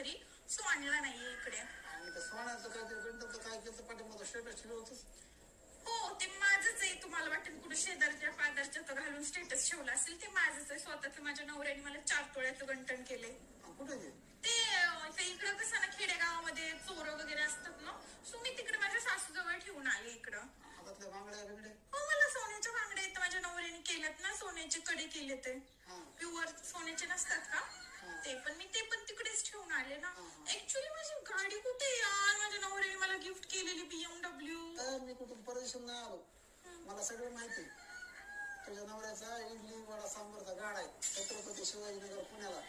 घरी, सोनला नाहीये इकडे. आणि त्या सोन्याचं काहीतरी गणिताचं काय केलं पाठीमध्ये स्टेटस ठेवलं होतं. हो ते माझंच आहे. तुम्हाला वाटेल कुठे शेजारच्या पाजारच्या तो घालून स्टेटस ठेवला असेल, ते माझंच आहे स्वतःच. माझ्या नवऱ्याने मला 4 तोळ्याचं गंठण केलंय. कुठे ते इकडं कसं ना खेडेगावामध्ये चोर वगैरे असतात ना, सो मी तिकडे माझ्या सासूजवळ ठेवून आले इकडं. हातातल्या बांगड्या बिंगडे? हो मला सोन्याच्या बांगड्या आहेत, माझ्या नवऱ्याने केल्यात ना. सोन्याचे कडे केले ते प्युअर सोन्याचे नसतात का ते पण तिकडेच ठेवून आले ना. ऍक्च्युली माझी गाडी कुठे यार, माझ्या नवऱ्याने मला गिफ्ट केलेली BMW. मी कुठून परदेशात नाही आलो, मला सगळं माहिती. तुझ्या नवऱ्याचा इडली वडा सांबारचा गाडा आहे छत्रपती शिवाजीनगर पुण्याला.